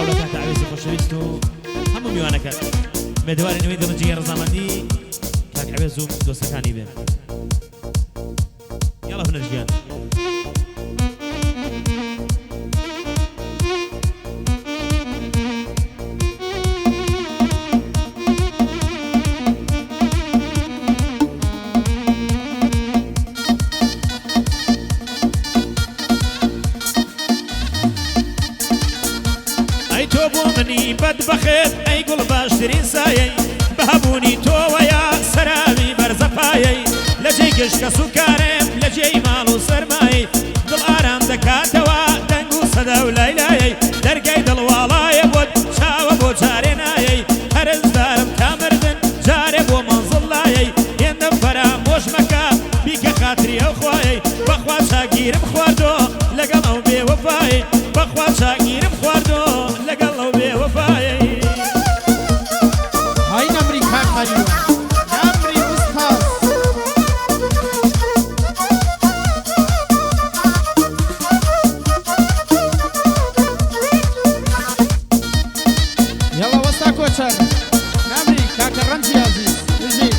تەواو لە کاتە ئاوێسی خۆشەویست و هەموو میوانەکە مێدەواری نوێی دڵنجی ڕەزامەندی کاک عەوێز و دۆستەکانی بێن یاڵا هونەرگیان منی بەدبەخت ئەی گوڵ باشترین سایەی بەهەبوونی تۆوەیە سەراوی بەرزەپایەی لە جێی گشت کە سوکارێم لە جێی ماڵ و سەرمایی دڵ ئارام دەکاتەوە دەنگ و سەدا و لایلایەی دەرگای دڵواڵایە بۆت چاوە بۆ جارێ نایەی هەرزدارم کامردن جارێ بۆ مەنزڵ لایەی هێندەم فەرامۆش مەکە بیکە خاتری ئەو خوایەی بەخوا چاگیرم خواردۆ لەگەڵ ئەو بێوەفایەی بەخوا چاگیرم خواردۆ لەگەڵ ئەو بێوەفایەی های نەمری کاک مەریوان نەمری وستا یاڵا وەستا کۆجەر نەمری کاکە ڕەنجی عەزیز بژی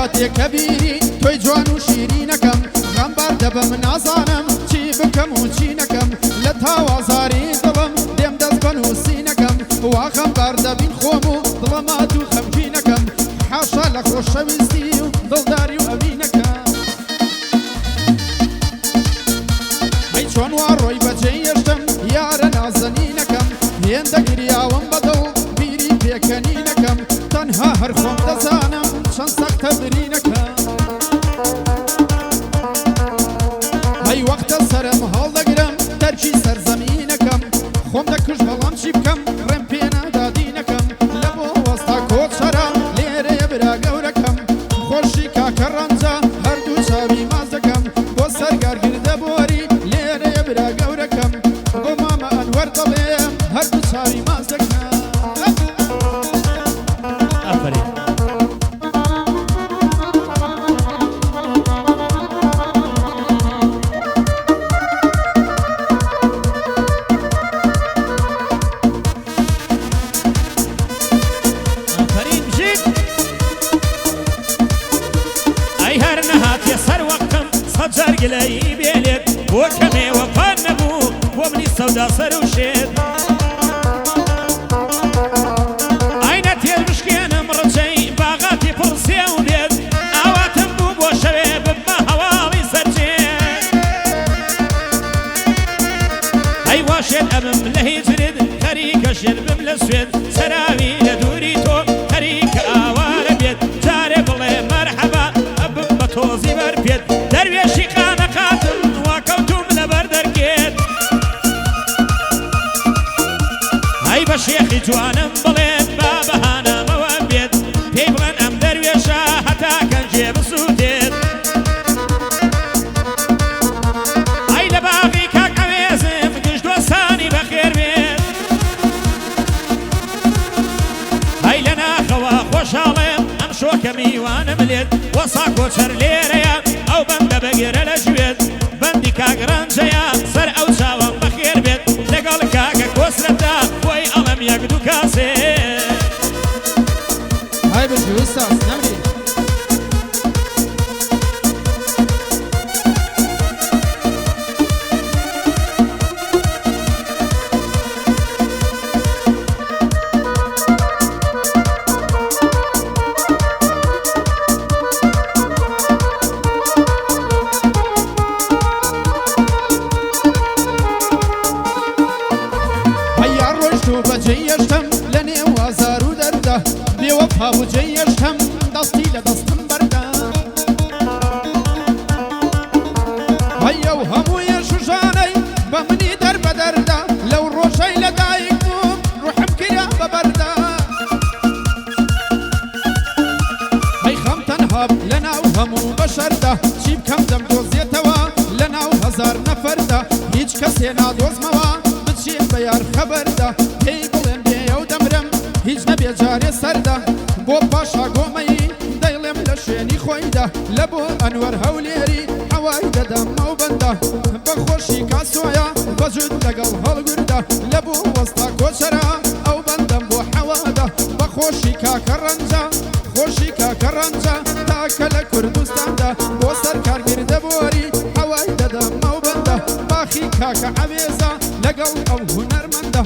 کاتێککە بیری تۆی جوان و شیرینەکەم غەمبار دەبم نازانم چی بکەم و چی نەکەم لە تاوازاری دڵم دێم دەست بە نووسینەکەم وا غەمبار دەبین خۆم و دڵەمات و خەمگینەکەم حاشا لە خۆشەویستی و دڵداری و ئەوینەکەم ئەی چۆن وا ڕۆی بەجێ هێشتم یارە نازەنینەکەم هێندە گریاوم بەدڵ بیری پێکەنینەکەم تەنها هەر خۆم دەزانم چەند سەختە برینەکەم ئەی وەختە سەرم هەڵدەگرم دەرکی سەرزەمینەکەم خۆم دەکوژ بەڵام چی بکەم ڕێم پێ نادادینەکەم لە بۆ وەستا کۆچەرە لێرەیە برا گەورەکەم خۆشی کاکە ڕەنجە هەردوو چاوی مازەکەم بۆ سەرگارگردە بۆری لێرەیە برا گەورەکەم بۆ مامە ئەنوەر دەڵێم هەردوو چاوی مازەکەم جارگلەی بێنێت بۆ کەمێوە پان نەبوو بۆ منی سەودا سەر و شێت ئاینە تێرمشکێنم ڕجەی باغاتی پڕسێ و بێت ئاواتم بوو بۆ شەوێ ببمە هەواڵی سەرجێت هەی واشێت ئەبم لە هیجرت خەریکە شێت بم لە سوێت سەراوی لە دووری تۆ خەریکە ئاوارە بێت جارێ بڵێ مەرحەبا ئەبم بە تۆزی بەرپێت دەروێشی قانەقاتم واکەوتوم لەبەر دەرکێت هەی بە شێخی جوانم بڵێت با بەهانەمەوە بێت پێی بڵێن ئەم دەروێشە هەتا کەنجێ بسووتێت هەی لە باغی کاک عەوێزم گشت وەسانی بەخێر بێت هەی لە ناخەوە خۆشحاڵێم ئەم شۆکە میوانم لێت وەسا کۆچەر لێرەیە ئەو بەندە بەگێرە لە ژوێت بەندی کاک ڕەنجەیە سەر ئەو چاوەم بەخێر بێت لەگەڵ کاکە کۆسرەتە بۆی ئەڵەم یەک دوو کاسێ های بژی وستا نەمری جێیشتم لە نێو ئازار و دەردا بێوەفا بوو جێیشتم دەستی لە دەستم بەردا هەیە و هەموویە شوژانەی بە منی دەربەدەردا لەو ڕۆژەی لە دایک بووم ڕوحم کرا بە بەردا هەی خەم تەنها لە ناو هەموو بەشەردا چی بکەم دەمدۆزێتەوە لە ناو هەزار نەفەردا هیچ کەسێ نادۆزمەوە بچێت بە یار خەبەردا پێی بڵێن بێ ئەو دەمرم هیچ نەبێ جارێ سەردا بۆ پاشا گۆمەی دەیڵێم لە لە شوێنی خۆیدا لە بۆ ئەنوەر هەولێری هەوای دەدەم ئەو بەندە بەخۆشی کاسۆیە بەجود لەگەڵ هەڵگوردا لە بۆ وەستا کۆچەرە ئەو بەندەم بۆ حەوادا بەخۆشی کاکە ڕەنجە خۆشی کاکە ڕەنجە تاکە لە کوردستاندا بۆ سەرکارگر دەبۆری هەوای دەدەم ئەو بەندە باخی کاکە عەوێزە لەگەڵ ئەو هونەرمەندە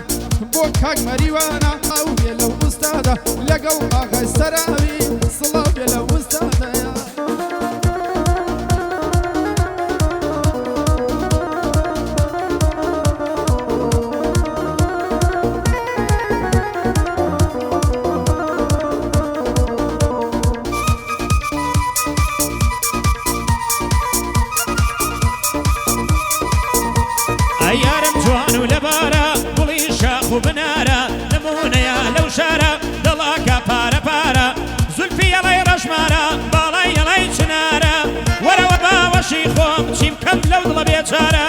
بۆ کاک مەریوانە ئەو بێ لەو وستادا لەگەڵ ئاغای سەرەوی سڵاو بێ لە وستادەیە ئەیارم جوان و لەبارە گوڵی شاخ و بنارە نمونەیە لەو شارە دڵاکە پارە پارە زولفی ئەڵەی ڕەشمارە باڵای ئەڵەی چنارە وەرەوە باوەشی خۆم چیم کەم لەو دڵە بێچارە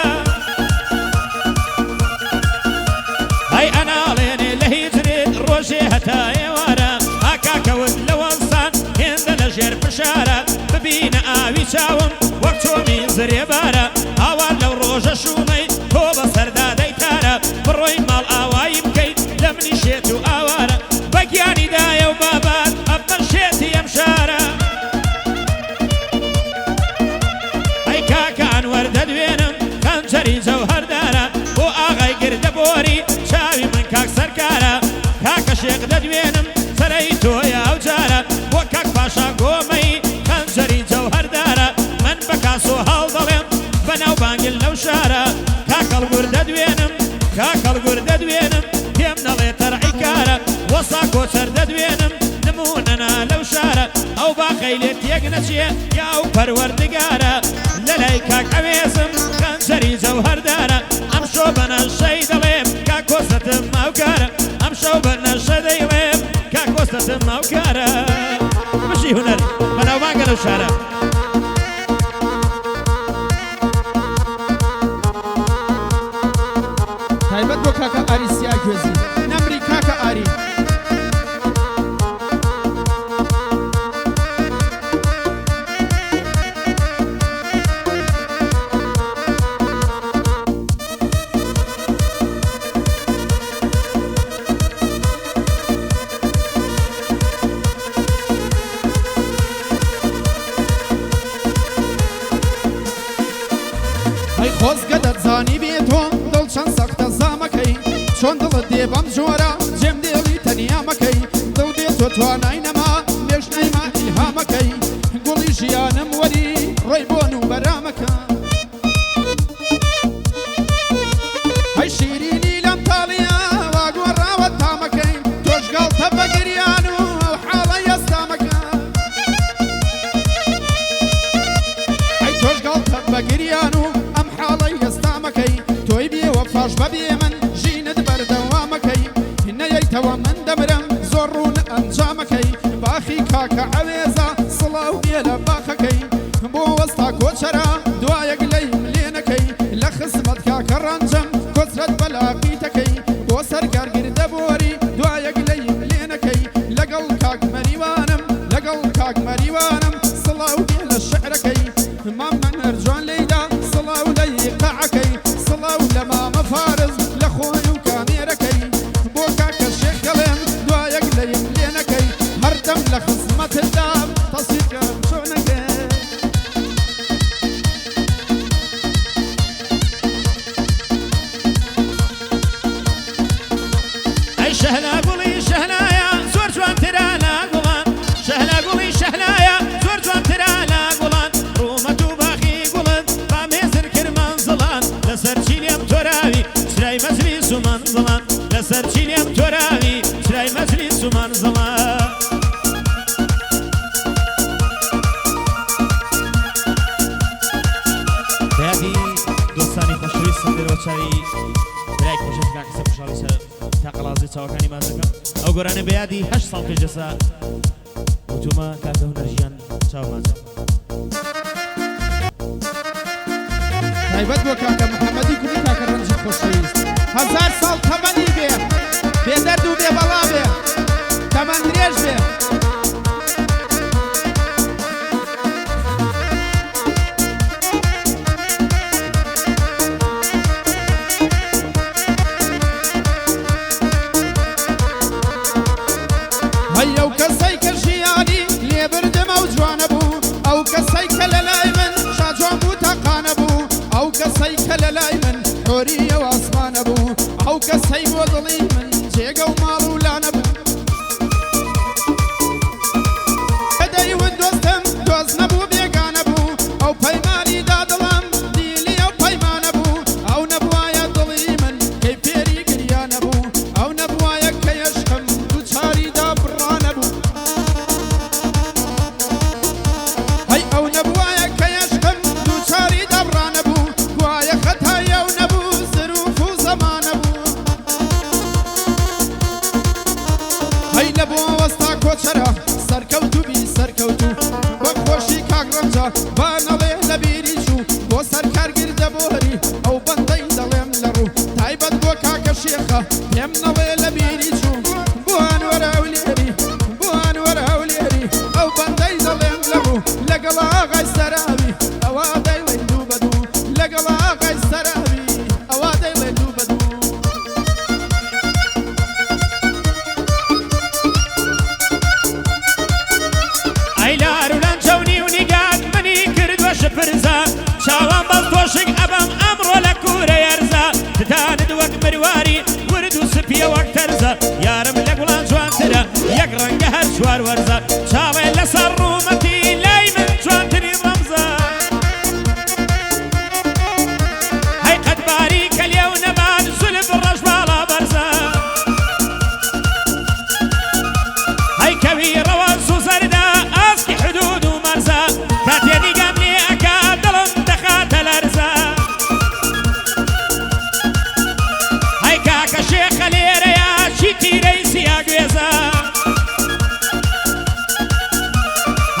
هەی ئەناڵێنێ لە هیجرێت ڕۆژێ هەتا ئێوارە ئاکاکەوت لە وەڵسان هێندە لە ژێر فشارە ببینە ئاوی چاوم وەک چۆمی زرێبارە ئاوان لەو ڕۆژە شومەی تۆ بە سەردادەی تارە بڕۆی ماڵ ئاوایی بکەیت لە منی شێت و ئاوارە بەگیانی دایە و بابات ئەبمە شێتی ئەم شارە ئەی کاکە ئەنوەر دەدوێنم خەنجەری جەوهەردارە بۆ ئاغای گردەبۆری چاوی من کاک سەرکارە کاکە شێق دەدوێنم سەرەی تۆیە ئەو جارە بۆ کاک پاشا گۆمەی خەنجەری جەوهەردارە من بە کاسۆ هەڵ دەڵێم بەناو بانگل لەو شارە کاکەڵگور دەدوێنم کاکەڵگور دەدوێنم پێم نەڵێ تەرعی کارە وەسا کۆچەر دەدوێنم نمونەنا لەو شارە ئەو باخەی لێت تێک نەچێ یا ئەو پەروەردگارە لە لای کاک ئەوێزم خەنجەری جەوهەردارە ئەم شۆ بە نەشەی دەڵێم کاک کۆسرەتم ماوکارە ئەم شەو بە نەشە دەیڵێم کاک کۆسرەتم ماوکارە بشی هونەر بەناو بانگە لەو شارە تایبەت بۆ کاکە ئاری سیا گوێزی نەمری کاکە ئاری ئەی خۆزگە دەتزانی بێتۆ دڵ چەند سەختە زامەکەی چۆن دڵت دێ بەم جۆرە جێم دێڵی تەنیا مەکەی دڵ بێتۆ توانای نەما مێژنەیما ئیلهامەکەی گوڵی ژیانم وەری ڕۆی بۆن و بەرامەکە هەی شیرینی لەم تاڵیە وا گۆڕاوە تامەکەی تۆش گاڵتە بە گریان و ئەو حاڵە ئێستامەکە هەی تۆش گاڵتە بە گریان و ئەم حاڵەی ئێستامەکەی تۆی بێوە فاش بەبێ من ژینت بەردەوامەکەی نەیەیتەوە من دەمرم زۆر ڕوون ئەنجامەکەی باخی کاکە ئەوێزە سڵاو بێ لە باخەکەی بۆ وەستا کۆچەرە دوایەک لەیم لێنەکەی لە خزمەت کاکە ڕەنجەم کۆسرەت بەلاقیتەکەی بۆ سەرکارگر دەبۆری دوایەک لەیم لێنەکەی لەگەڵ کاک مەریوانم لەگەڵ کاک مەریوانم سڵاو بێ لە شعرەکەی مام مەنەر جوان لەیدا سڵاو لەی قەعەکەی سڵاو لە مامە فارز لە خۆی و کامێرەکەی بۆ کاکە شێخ دەڵێم دوایەک لەیم لێنەکەی هەردەم لە خزمەتدا تەسیرکەم چۆنەکەی ئەی شەهلا گوڵی شەهلایە زۆر جوانترا لە گوڵان شەهلا گوڵی شەهلایە زۆر جوانترا لە گوڵان ڕوومەت و باخی گوڵت بامێزر کرد مەنزڵان لەسەر چیلێم تۆراوی چرای مەجلیس و مەنزڵان لەسەر چیلێم تۆراوی چرای مەجلیس و مەنزڵان بەیادی دۆستانی خۆشەویستم دێرەوە چاوی برای خۆشەویست کاکە سەر خوشحاڵی سەر تاقەڵازی چاوەکانی ماز دەکەم ئەو گۆرانە بەیادی 8 ساڵ پێش دەسا وتومە کاکە هونەرژیان چاو مازە تایبەت بۆ کاکە محەممەدی کوڕی کاکە ڕەنجی خۆشەویست 1000 ساڵ تەمەنی بێ بێدەرد و بێبەڵا بێ تەمەن درێژ بێ لەلای من حۆریە و ئاسمانە بوو ئەو کەسەی بۆ دڵی من جێگە و ماڵ و لانە بوو بەدەیوت دۆستم دۆست نەبوو بێگانە بوو ئەو پەیمانی دادڵم دیلی ئەو پەیمانە بوو ئەو نەبوایە دڵی من کەی پێری گریانە بوو ئەو نەبوایە کە یەشقم دووچاری دابڕانە بوو هەی ئەو نەبوایە کە یەشقم دووچاری دابڕانە بوو گوایە خەتایە و نەبوو زروف و زەمانە بوو هەی لە بۆ وەستا کۆچەرە سەرکەوتو بی سەرکەوتو بە خۆشی کاک ڕەمجە با نەڵێ لە بیری چوو بۆ سەرکارگر دەبۆری ئەو بەندەی دەڵێم لە ڕوو تایبەت بۆ کاکە شێخە پێم نەڵێ لە بیری چوو بۆ ئەنوەرە هەولێری بۆ ئەنوەرە هەولێری ئەو بەندەی دەڵێم لە ڕوو لەگەڵ ئاغای سەراوی ئەوا دەیڵێن دوو بە دوو لەگەڵ ئاغای سەراوی ئەوا دەیڵێن دوو بە دوو ئەیلار و لەنجەونی و نیگات منی کردوە شپرزە چاوان بەڵ تۆشک ئەبەم ئەمڕۆ لە کوورە یەرزە ددانت وەک مرواری ورد و سپیە وەک تەرزە یارم لە گوڵان جوانترە یەک ڕەنگە هەر چوار وەرزە چاوێ لەسەر ڕوومەتی لای من جوانترین ڕەمزە هەی قەتباری کە لێو نەمان زولف ڕەش باڵا بەرزە هەی کەوی ڕەوە سوزەردە ئاسکی حدود و مەرزە کاتێ نیگەم لێ ئەکا دڵم دەخاتە لەرزە هەی کاکە شێخە لێرەیە چی تیرەی سیا گوێزە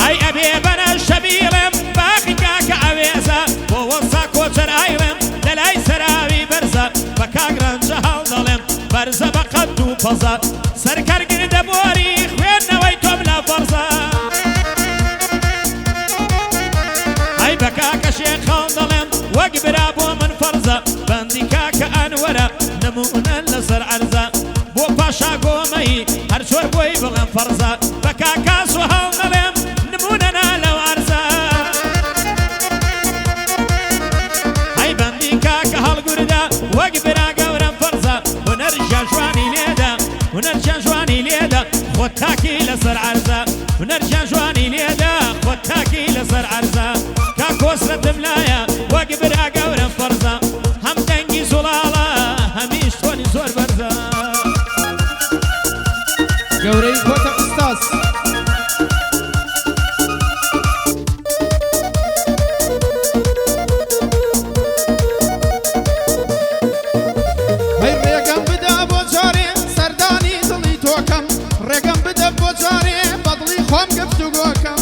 هەی ئەبێ بەنە شەبیڵم باخی کاکە ئەوێزە بۆ وەستا کۆچەر ئایڵم لەلای سەراوی بەرزە بە کاک ڕەنجە هەڵ دەڵێم بەرزە بە قەد و پەزە سەرکەرگر دەبۆری خوێندنەوەی تۆم لە فەرزە هەی بە کاکە شێخ هەڵ دەڵێم وەک برا بۆ من فەرزە بەندی کاکە ئەنوەرە نمونە لەسەر عەرزە بۆ پاشا گۆمەی هەر چۆر بۆی بڵێم فەرزە بە کاکاس و هەڵ دەڵێم نمونەنا لەو عەرزە هەی بەندی کاکە هەڵگوردا وەک برا گەورەم فەرزە هونەرژیان جوانی لێدا هونەرژیان جوانی لێدا خۆت تاکی لەسەر عەرزە هونەرژیان جوانی لێدا خۆت تاکی لەسەر عەرزە کا کۆسرەتم لایە وەک برا گەورەم فەرزە هەم دەنگی زوڵاڵە هەمیش تۆنی زۆر بەرزە گەورەی خۆتە ئوستاز هەی ڕێگەم بدە بۆ جارێ سەردانی دڵی تۆکەم ڕێگەم بدە بۆ جارێ بەدڵی خۆم گفتوگۆکەم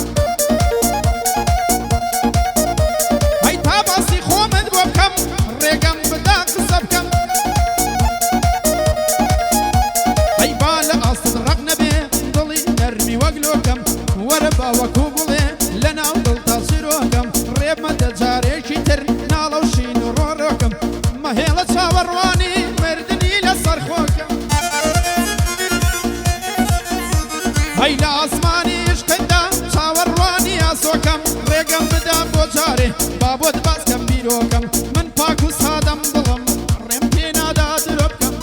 هەی تا باسی خۆمت بۆ بکەم ڕێگەم بدە قسە بکەم هەی با لە ئاستت ڕەق نەبێ دڵی نەرمی وەک لۆکەم وەرە باوەکو بڵێ لە ناو دڵتا سیرۆکەم ڕێبمەدە جارێکی تر ناڵە و شین و ڕۆڕۆکەم مەهێڵە چاوەڕوانی مردنی لەسەر خۆکەم هەی لە ئاسمانی عشقتدا چاوەڕوانی ئاسۆکەم ڕێگەم بدە بۆ جارێ با بۆت باسکەم بیرۆکەم من پاک و سادەم دڵم ڕێم پێ نادا درۆ بکەم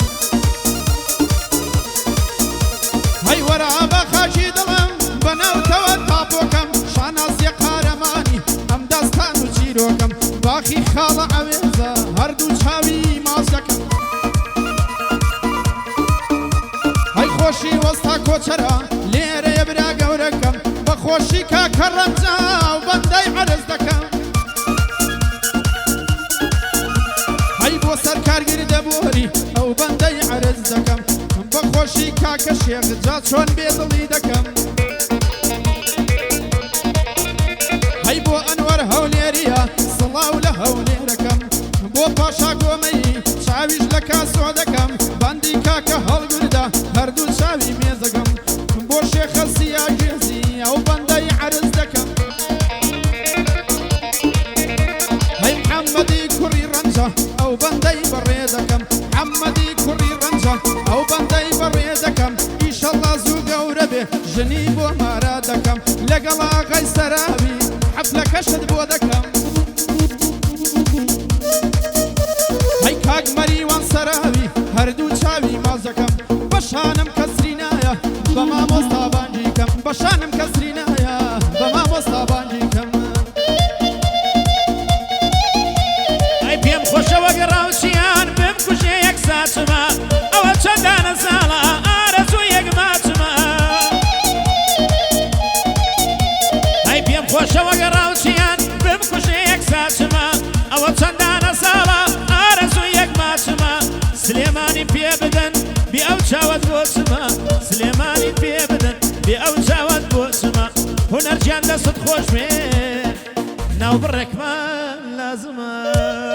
هەی وەرە بە خاچی دڵم بەناوتەوە تاپۆکەم شانازیە قارەمانی ئەم داستان و چیرۆکەم باخی خاڵە ئەوێزە هەردوو چاوی ماسەکەم هەی خۆشی وەستا کۆچەرە لێرەیە برا گەورەکەم بە خۆشی کاکە ڕەمجە و بەندەی عەرز دەکەم هەی بۆ سەرکارگر دەبۆری ئەو بەندەی عەرز دەکەم بە خۆشی کاکە شێخ جا چۆن بێدڵی دەکەم هەی بۆ ئەنوەر هەولێریە سڵاو لە هەولێرەکەم بۆ پاشا گۆمەی چاویش لە کاسۆ دەکەم بەندی کاکە هەڵگوردا هەردوو چاوی مێزەکەم بۆ شێخە سیاگێزی ئەو بەندەی عەرز دەکەم هەی محەممەدی کوڕی ڕەنجە ئەو بەندەی بەڕێ دەکەم محەممەدی کوڕی ڕەنجە ئەو بەندەی بەڕێ دەکەم ئیشەڵڵا زوو گەورە بێ ژنی بۆ مارە دەکەم لەگەڵ ئاغای سەراوی حەفلەکەشت بۆ دەکەم مەریوان سەرەوی هەردوو چاوی مازەکەم بەشانم کەسری نایە بە مامۆستا بانگی کەم بەشانم کەسری نایە بە مامۆستا بانگی کەم ئەی پێم خۆشەوە گەڕاوچیان بمکوژێ یەک ساچمە ئەوە چەندانە ساڵە ئارەزوو یەک ماچمە ئەی پێم خۆشەوە گەڕاوچیان بمکوژێ یەک ساچمە ئەوە چەندانە ساڵە ئارەزوو یەک ماچمە سلێمانی پێ بدەن بێ ئەو چاوت بۆ چمە سلێمانی پێ بدەن بێ ئەو چاوت بۆ چمە هونەرگیان دەست خۆش بێ ناو بڕێکمان لازمە